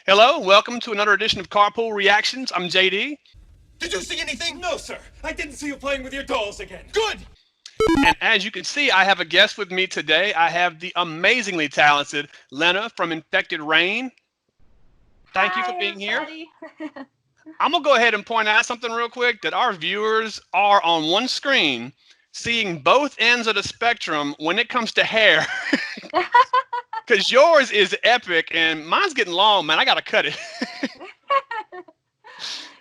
Hello, welcome to another edition of Carpool Reactions. I'm JD, Did you see anything? No, sir. I didn't see you playing with your dolls again. Good! and as you can see, I have a guest with me today. I have the amazingly talented Lena from Infected Rain. Thank you for Hi, being here. everybody. I'm gonna go ahead and point out something real quick that our viewers are on one screen seeing both ends of the spectrum when it comes to hair. Because yours is epic and mine's getting long, man. I gotta cut it.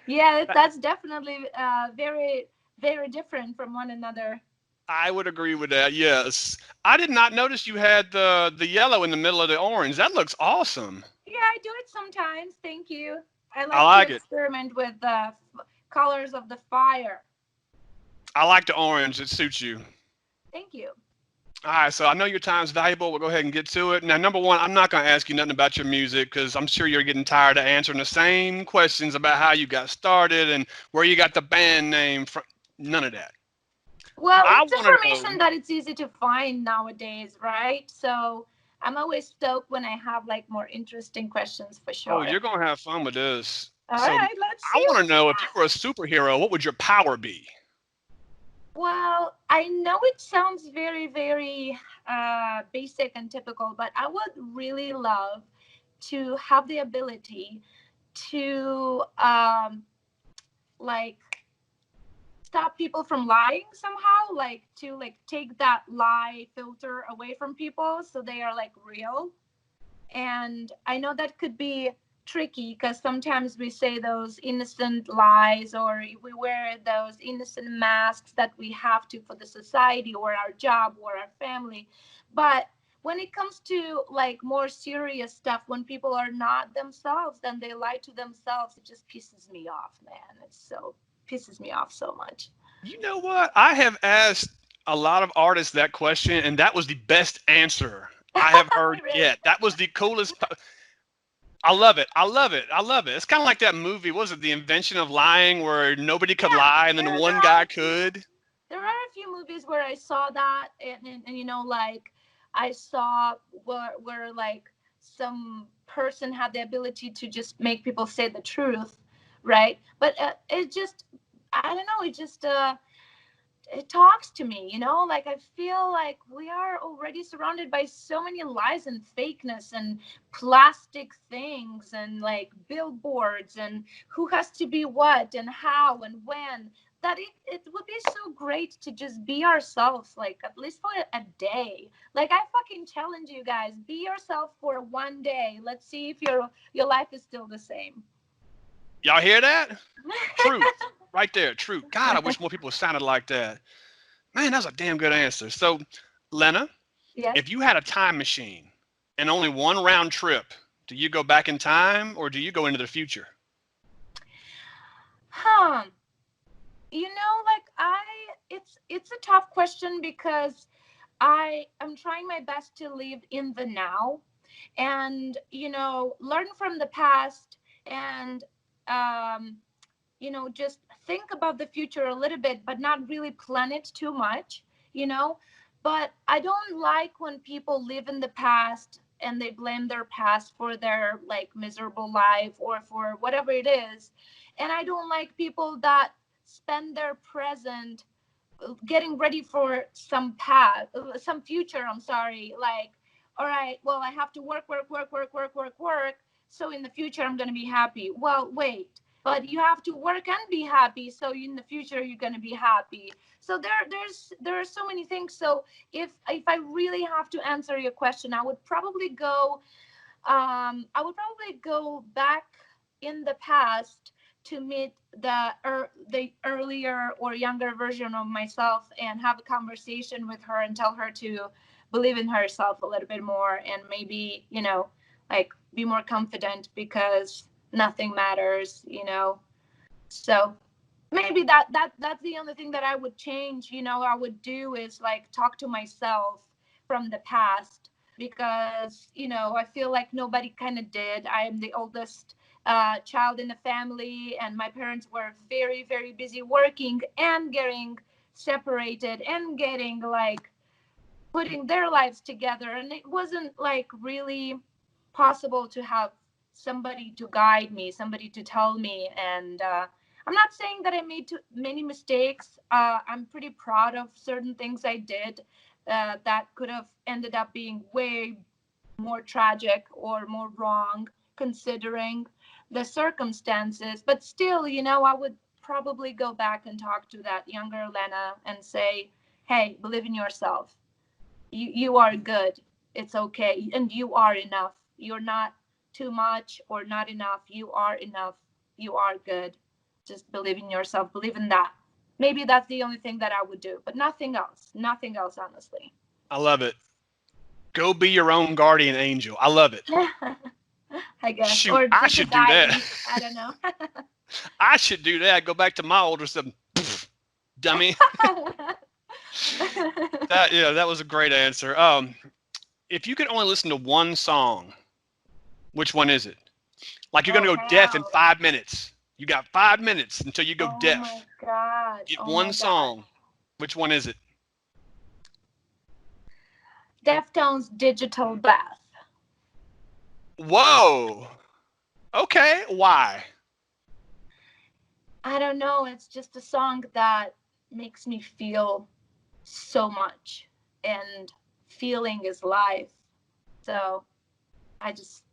Yeah, that's definitely very, very different from one another. I would agree with that. Yes, I did not notice you had the yellow in the middle of the orange. That looks awesome. Yeah, I do it sometimes. Thank you. I I like to like it. experiment with the colors of the fire. I like the orange. It suits you. Thank you. All right, so I know your time's valuable. We'll go ahead and get to it. Now, number one, I'm not going to ask you nothing about your music because I'm sure you're getting tired of answering the same questions about how you got started and where you got the band name from. None of that. Well, I it's want to know. information that it's easy to find nowadays, right? So I'm always stoked when I have like more interesting questions for Oh, sure. you're going to have fun with this. All So right, let's I see want what to you know if you got. were a superhero, what would your power be? Well, I know it sounds very, very basic and typical, but I would really love to have the ability to like stop people from lying somehow, like to like take that lie filter away from people so they are like real. And I know that could be tricky because sometimes we say those innocent lies or we wear those innocent masks that we have to for the society or our job or our family. But when it comes to like more serious stuff, when people are not themselves and they lie to themselves, it just pisses me off, man. It's so pisses me off so much. You know what? I have asked a lot of artists that question, and that was the best answer I have heard Really? yet. That was the coolest. I love it. I love it. I love it. It's kind of like that movie. Was it The Invention of Lying, where nobody could Yeah, lie and then there one are guy a few. could? There are a few movies where I saw that, and you know, like I saw where like some person had the ability to just make people say the truth, right? But it just, I don't know, it talks to me, you know, like I feel like we are already surrounded by so many lies and fakeness and plastic things and like billboards and who has to be what and how and when, that it would be so great to just be ourselves, like at least for a day. Like I fucking challenge you guys, be yourself for one day. Let's see if your life is still the same. Y'all hear that? Truth. Right there. Truth. God, I wish more people sounded like that. Man, that's a damn good answer. So, Lena, Yes. if you had a time machine and only one round trip, do you go back in time or do you go into the future? Huh. You know, like it's a tough question because I am trying my best to live in the now and, you know, learn from the past and, um, you know, just think about the future a little bit, but not really plan it too much, you know. But I don't like when people live in the past and they blame their past for their like miserable life or for whatever it is. And I don't like people that spend their present getting ready for some path, some future. I'm sorry. Like, all right, well, I have to work. So in the future, I'm going to be happy. Well, wait, but you have to work and be happy. So in the future, you're going to be happy. So there are so many things. So if I really have to answer your question, I would probably go back in the past to meet the earlier or younger version of myself and have a conversation with her and tell her to believe in herself a little bit more and maybe, you know, like be more confident because nothing matters, you know. So maybe that's the only thing that I would change, you know, I would do is like talk to myself from the past because, you know, I feel like nobody kind of did. I am the oldest child in the family, and my parents were very, very busy working and getting separated and getting like putting their lives together. And it wasn't like really possible to have somebody to guide me, somebody to tell me. And I'm not saying that I made too many mistakes. I'm pretty proud of certain things I did that could have ended up being way more tragic or more wrong considering the circumstances. But still, I would probably go back and talk to that younger Lena and say, hey, believe in yourself. You are good. It's okay. And you are enough. You're not too much or not enough. You are enough. You are good. Just believe in yourself. Believe in that. Maybe that's the only thing that I would do, but nothing else. Nothing else, honestly. I love it. Go be your own guardian angel. I love it. I guess. Shoot, Or I just a should do that. guidance. I don't know. I should do that. Go back to my older stuff. Dummy. That was a great answer. If you could only listen to one song, which one is it? Like you're gonna go deaf in hell. 5 minutes. You got 5 minutes until you go Oh deaf. my God. Get Oh one my song. God. Which one is it? Deftones' Digital Bath. Whoa. Okay. Why? I don't know. It's just a song that makes me feel so much. And feeling is life. So I just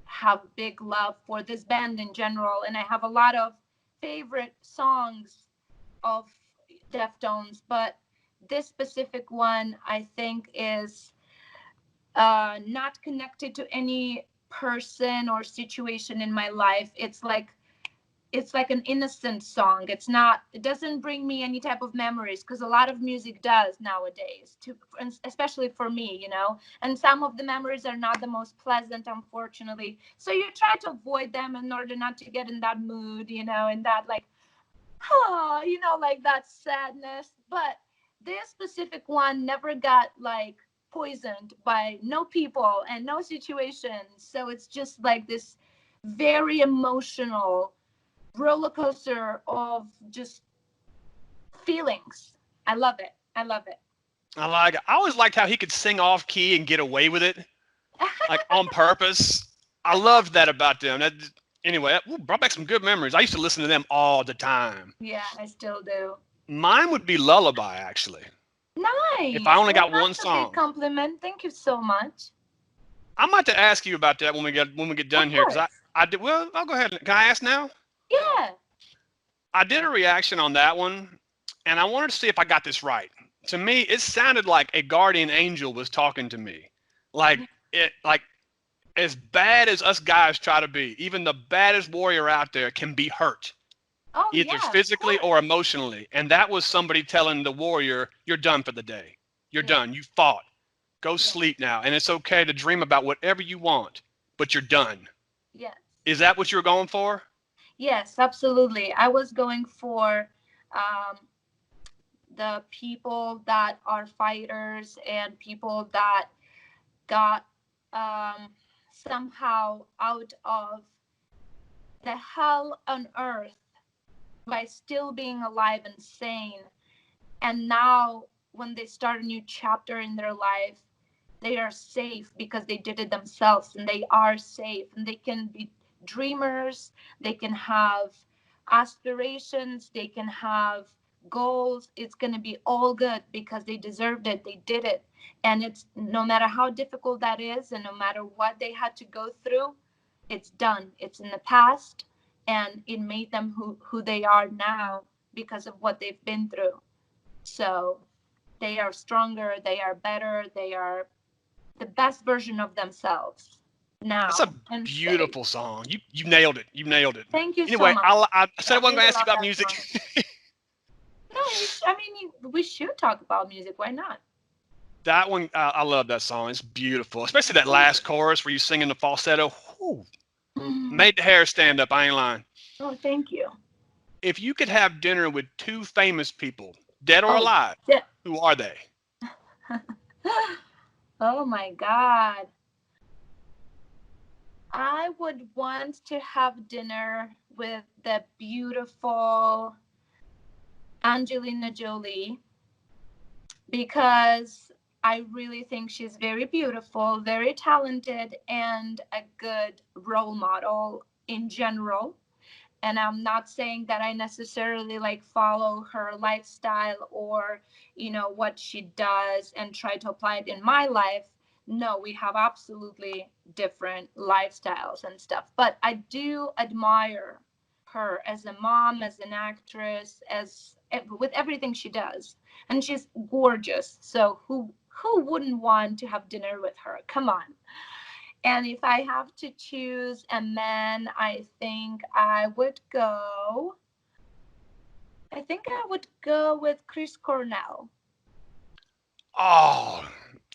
have big love for this band in general. And I have a lot of favorite songs of Deftones. But this specific one, I think, is not connected to any person or situation in my life. It's like an innocent song. It doesn't bring me any type of memories, because a lot of music does nowadays, especially for me. And some of the memories are not the most pleasant, unfortunately, so you try to avoid them in order not to get in that mood, in that like, like that sadness. But this specific one never got like poisoned by no people and no situations, so it's just like this very emotional roller coaster of just feelings. I love it. I love it. I always liked how he could sing off key and get away with it, like on purpose. I loved that about them. Anyway, that brought back some good memories. I used to listen to them all the time. Yeah, I still do. Mine would be Lullaby, actually. If I Nice. only Well, got one that's a big song. compliment. Thank you so much. I'm about to ask you about that when we get done Of here, because course. I did. Well, I'll go ahead. Can I ask now? Yeah. I did a reaction on that one, and I wanted to see if I got this right. To me, it sounded like a guardian angel was talking to me, like as bad as us guys try to be. Even the baddest warrior out there can be hurt, Oh, either yeah, of physically course. or emotionally. And that was somebody telling the warrior, "You're done for the day. You're Yeah. done. You fought. Go Yeah. sleep now, and it's okay to dream about whatever you want, but you're done." Yes. Is that what you were going for? Yes, absolutely. I was going for um, the people that are fighters and people that got somehow out of the hell on earth by still being alive and sane. And now, when they start a new chapter in their life, they are safe because they did it themselves, and they are safe, and they can be dreamers. They can have aspirations. They can have goals. It's going to be all good because they deserved it. They did it. And it's no matter how difficult that is, and no matter what they had to go through, it's done. It's in the past, and it made them who they are now because of what they've been through. So they are stronger, they are better, they are the best version of themselves That's now a and safe. beautiful song. You nailed it. You nailed it. Thank you so Anyway, much. I said I I wasn't going really to ask you love about that music. song. No, we should talk about music. Why not? That one, I love that song. It's beautiful, especially that last chorus where you sing in the falsetto. Whew, made the hair stand up. I ain't lying. Oh, thank you. If you could have dinner with two famous people, dead or Oh, alive, yeah. who are they? Oh my God. I would want to have dinner with the beautiful Angelina Jolie, because I really think she's very beautiful, very talented, and a good role model in general. And I'm not saying that I necessarily like follow her lifestyle or what she does and try to apply it in my life. No, we have absolutely different lifestyles and stuff, but I do admire her as a mom, as an actress, as with everything she does. And she's gorgeous, so who wouldn't want to have dinner with her? Come on. And if I have to choose a man, I think I would go with Chris Cornell. Oh,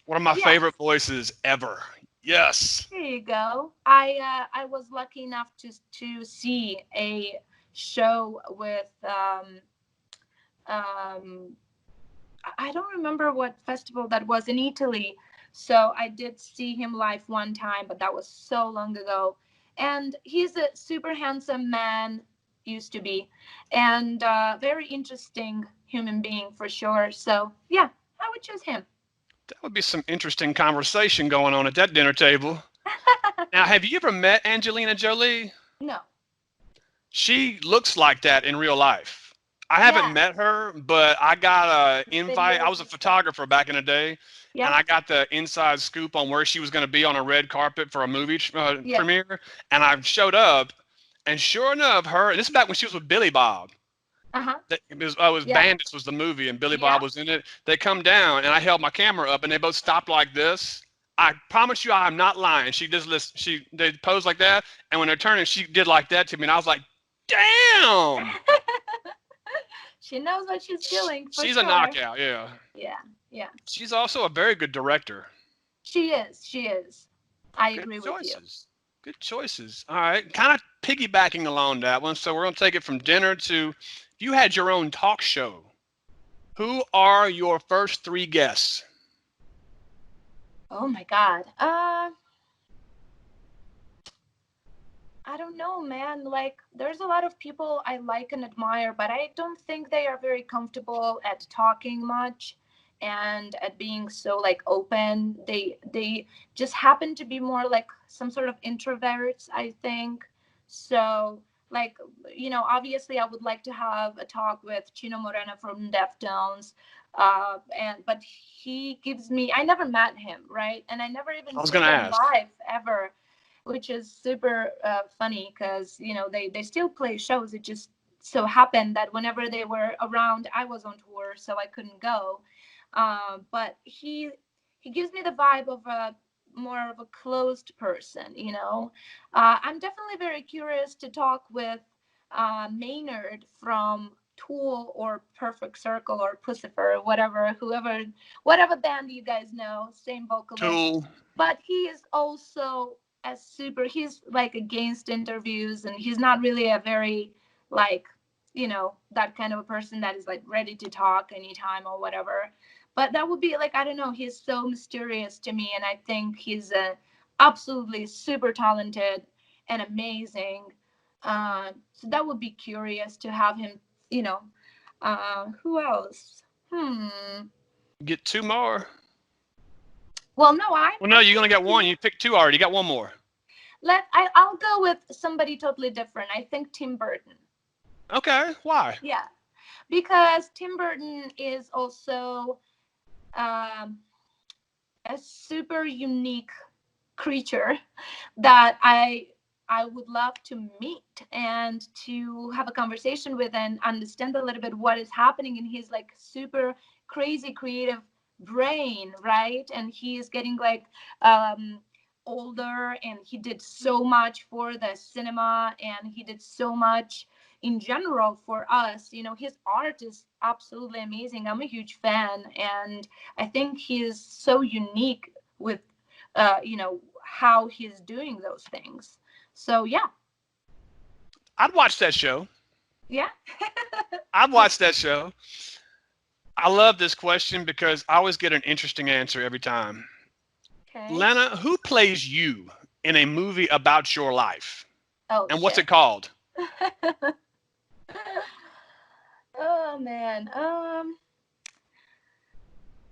one of my favorite Yes, voices ever. Yes. there you go. I was lucky enough to see a show with um I don't remember what festival that was in Italy. So I did see him live one time, but that was so long ago. And he's a super handsome man, used to be, and very interesting human being for sure. So yeah, I would choose him. That would be some interesting conversation going on at that dinner table. Now, have you ever met Angelina Jolie? No. She looks like that in real life. I haven't Yeah. met her, but I got a invite. I Videos was a and stuff. photographer back in the day, and Yeah. I got the inside scoop on where she was going to be on a red carpet for a movie Yeah. premiere. And I showed up, and sure enough, her. This is back when she was with Billy Bob. Uh-huh. It was Yeah. Bandits was the movie, and Billy Yeah. Bob was in it. They come down, and I held my camera up, and they both stopped like this. I promise you, I'm not lying. She just listen. They posed like that, and when they're turning, she did like that to me, and I was like, "Damn, She knows what she's doing for she's a sure. knockout." Yeah, Yeah. Yeah. she's also a very good director. She is. She is. I Good agree with you. choices. Good choices. All right, kind of piggybacking along that one. So we're gonna take it from dinner to, if you had your own talk show, who are your first three guests? Oh my God. I don't know, man. Like, there's a lot of people I like and admire, but I don't think they are very comfortable at talking much and at being so like open. They just happen to be more like some sort of introverts, I think. So, like, obviously, I would like to have a talk with Chino Moreno from Deftones. And but he gives me. I never met him, right? And I never even I was seen gonna them ask. live ever, which is super funny because they still play shows. It just so happened that whenever they were around, I was on tour, so I couldn't go. But he gives me the vibe of a more of a closed person. I'm definitely very curious to talk with Maynard from Tool or Perfect Circle or Pussifer, whatever, whatever band you guys know, same vocalist. Tool. But he is also he's like against interviews, and he's not really a very like that kind of a person that is like ready to talk anytime or whatever. But that would be like, I don't know, he's so mysterious to me, and I think he's absolutely super talented and amazing. So that would be curious to have him. you know who else? Get two more. Well, no, Well, no, I'm you only got one. thinking. You picked two already. You got one more. I'll go with somebody totally different. I think Tim Burton. Okay. Why? Yeah, because Tim Burton is also um, a super unique creature that I would love to meet and to have a conversation with and understand a little bit what is happening in his like super crazy creative brain, right? And he is getting like older, and he did so much for the cinema, and he did so much in general for us. His art is absolutely amazing. I'm a huge fan, and I think he is so unique with how he's doing those things. So yeah. I'd watch that show. Yeah. I'd watch that show. I love this question because I always get an interesting answer every time. Okay. Lena, who plays you in a movie about your life? Oh And what's shit. it called? Oh man.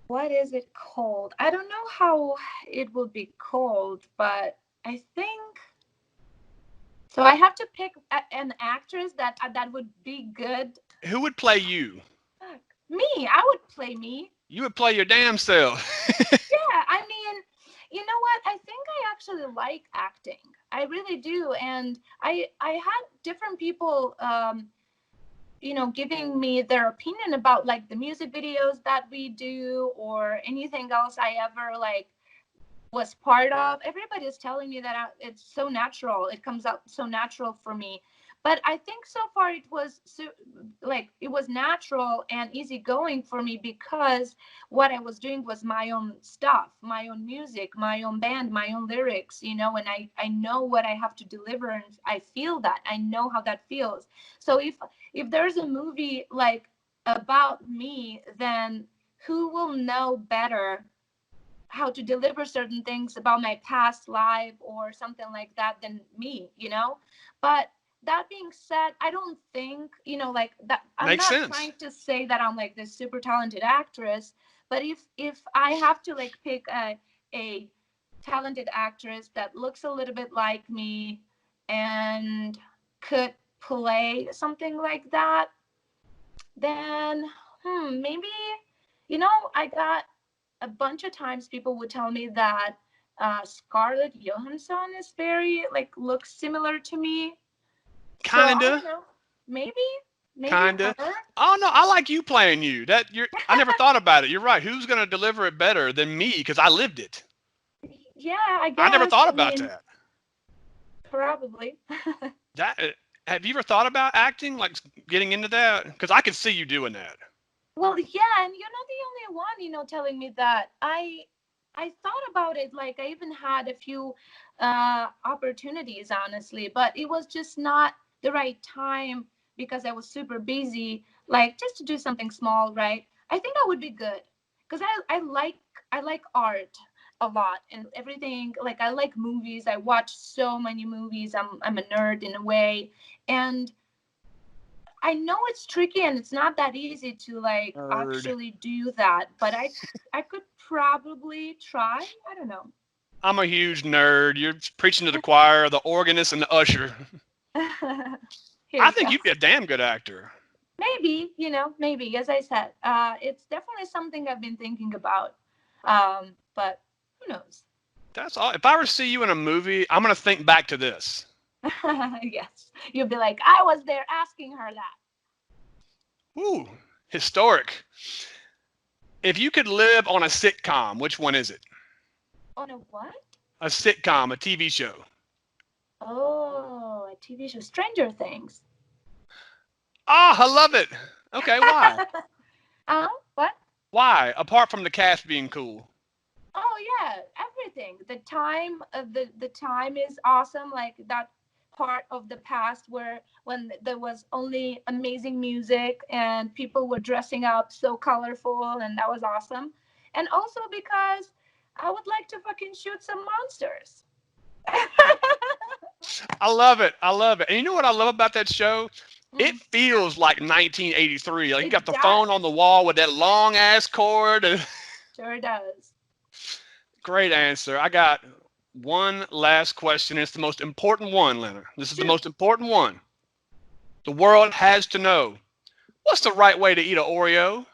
What is it called? I don't know how it will be called, but I think so. I have to pick an actress that would be good. Who would play you? Fuck. Me, I would play me. You would play your damn self. Yeah, I mean, you know what? I think I actually like acting. I really do, and I had different people, giving me their opinion about like the music videos that we do or anything else I ever like was part of. Everybody's telling me that it's so natural. It comes out so natural for me. But I think so far it was it was natural and easygoing for me because what I was doing was my own stuff, my own music, my own band, my own lyrics, and I know what I have to deliver and I feel that. I know how that feels. So if there's a movie like about me, then who will know better how to deliver certain things about my past life or something like that than me. But that being said, I don't think, like that, I'm Makes not sense. trying to say that I'm like this super talented actress, but if I have to like pick a talented actress that looks a little bit like me and could play something like that, then maybe, I got a bunch of times people would tell me that Scarlett Johansson is very like looks similar to me. So I Kinda. don't know. Maybe, maybe Kinda. her. Oh no, I like you playing you. I never thought about it. You're right. Who's gonna deliver it better than me? Because I lived it. Yeah, I I never guess. thought I about mean, that. probably. That have you ever thought about acting, like getting into that? Because I could see you doing that. Well, yeah, and you're not the only one, telling me that. I thought about it, like I even had a few opportunities, honestly, but it was just not the right time because I was super busy, like just to do something small, right? I think I would be good because I like art a lot and everything. Like I like movies. I watch so many movies. I'm a nerd in a way, and I know it's tricky and it's not that easy to like Nerd. actually do that, but I could probably try. I don't know. I'm a huge nerd. You're preaching to the choir, the organist, and the usher. Here I you think go. you'd be a damn good actor. Maybe, maybe, as I said, it's definitely something I've been thinking about. But who knows? That's all. If I were to see you in a movie, I'm gonna think back to this. Yes, you'll be like, I was there asking her that. Ooh, historic. If you could live on a sitcom, which one is it? On a what? A sitcom, a TV show. Oh, a TV show, Stranger Things. Ah, I love it. Okay, why? What? Why? Apart from the cast being cool. Oh yeah, everything. The time is awesome. Like that part of the past where when there was only amazing music and people were dressing up so colorful, and that was awesome. And also because I would like to fucking shoot some monsters. I love it. I love it. And you know what I love about that show? It Mm, feels like 1983. Like you it got the phone on does. the wall with that long ass cord. Sure does. Great answer. I got one last question. It's the most important one, Lena. This is the Shoot. most important one. The world has to know. What's the right way to eat an Oreo?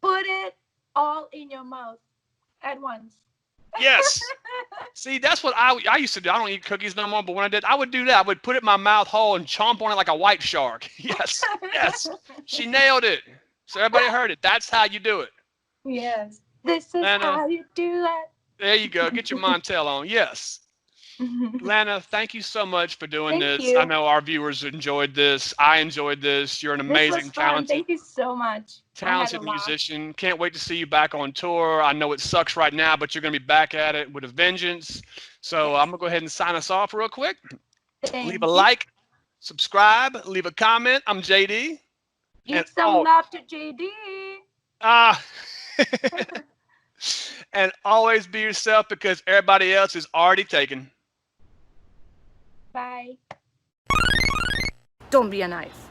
Put it all in your mouth at once. Yes. See, that's what I used to do. I don't eat cookies no more, but when I did, I would do that. I would put it in my mouth whole and chomp on it like a white shark. Yes. Yes. She nailed it. So everybody heard it. That's how you do it. Yes. This is Lana, how you do there you go. Get your Montel on. Yes. it. Lana, thank you so much for doing Thank this. I you. know our viewers enjoyed this. I enjoyed this. You're an This was amazing, fun. talented, Thank you so much. I had a talented laugh. musician. Can't wait to see you back on tour. I know it sucks right now, but you're going to be back at it with a vengeance. So I'm Yes. going to go ahead and sign us off real quick. Leave a Thank you. like, subscribe, leave a comment. I'm JD. And Give some love to JD. ah, and always be yourself because everybody else is already taken. Bye. Don't be a knife.